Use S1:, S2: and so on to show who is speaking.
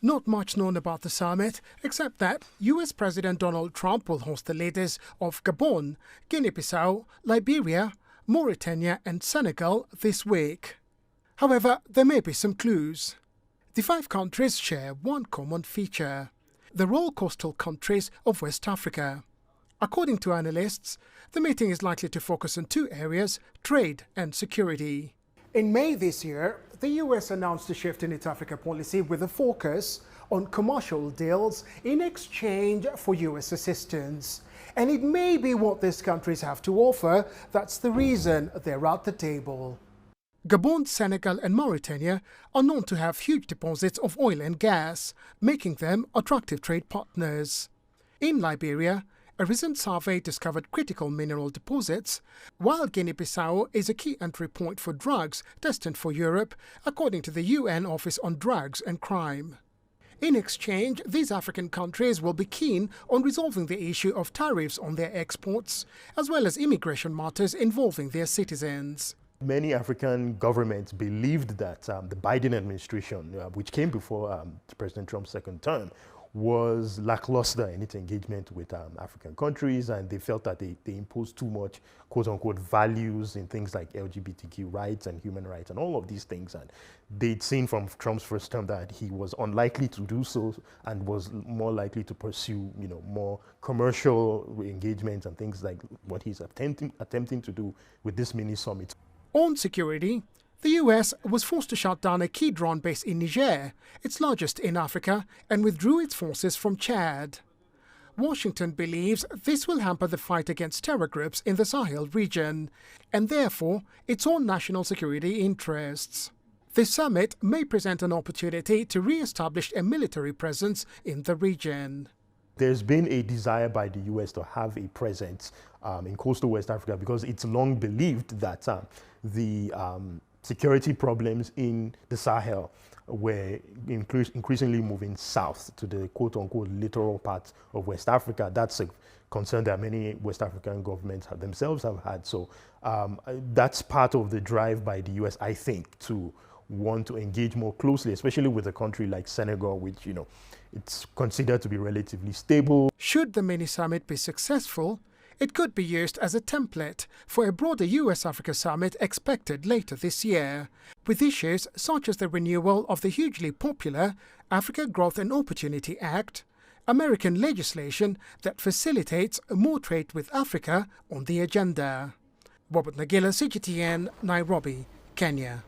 S1: Not much known about the summit, except that US President Donald Trump will host the leaders of Gabon, Guinea-Bissau, Liberia, Mauritania and Senegal this week. However, there may be some clues. The 5 countries share one common feature. They're all coastal countries of West Africa. According to analysts, the meeting is likely to focus on 2 areas: trade and security. In May this year, the US announced a shift in its Africa policy with a focus on commercial deals in exchange for US assistance. And it may be what these countries have to offer that's the reason they're at the table. Gabon, Senegal and Mauritania are known to have huge deposits of oil and gas, making them attractive trade partners. In Liberia, a recent survey discovered critical mineral deposits, while Guinea-Bissau is a key entry point for drugs destined for Europe, according to the UN Office on Drugs and Crime. In exchange, these African countries will be keen on resolving the issue of tariffs on their exports, as well as immigration matters involving their citizens.
S2: Many African governments believed that the Biden administration, which came before President Trump's second term, was lackluster in its engagement with African countries, and they felt that they imposed too much quote-unquote values in things like LGBTQ rights and human rights and all of these things. And they'd seen from Trump's first term that he was unlikely to do so and was more likely to pursue, more commercial engagements and things like what he's attempting to do with this mini summit.
S1: On security, the US was forced to shut down a key drone base in Niger, its largest in Africa, and withdrew its forces from Chad. Washington believes this will hamper the fight against terror groups in the Sahel region, and therefore its own national security interests. This summit may present an opportunity to re-establish a military presence in the region.
S2: There's been a desire by the US to have a presence in coastal West Africa because it's long believed that the security problems in the Sahel were increasingly moving south to the quote-unquote littoral part of West Africa. That's a concern that many West African governments themselves have had. So that's part of the drive by the US, I think, to want to engage more closely, especially with a country like Senegal, which, it's considered to be relatively stable.
S1: Should the mini-summit be successful, it could be used as a template for a broader US-Africa summit expected later this year, with issues such as the renewal of the hugely popular Africa Growth and Opportunity Act, American legislation that facilitates more trade with Africa on the agenda. Robert Nagila, CGTN, Nairobi, Kenya.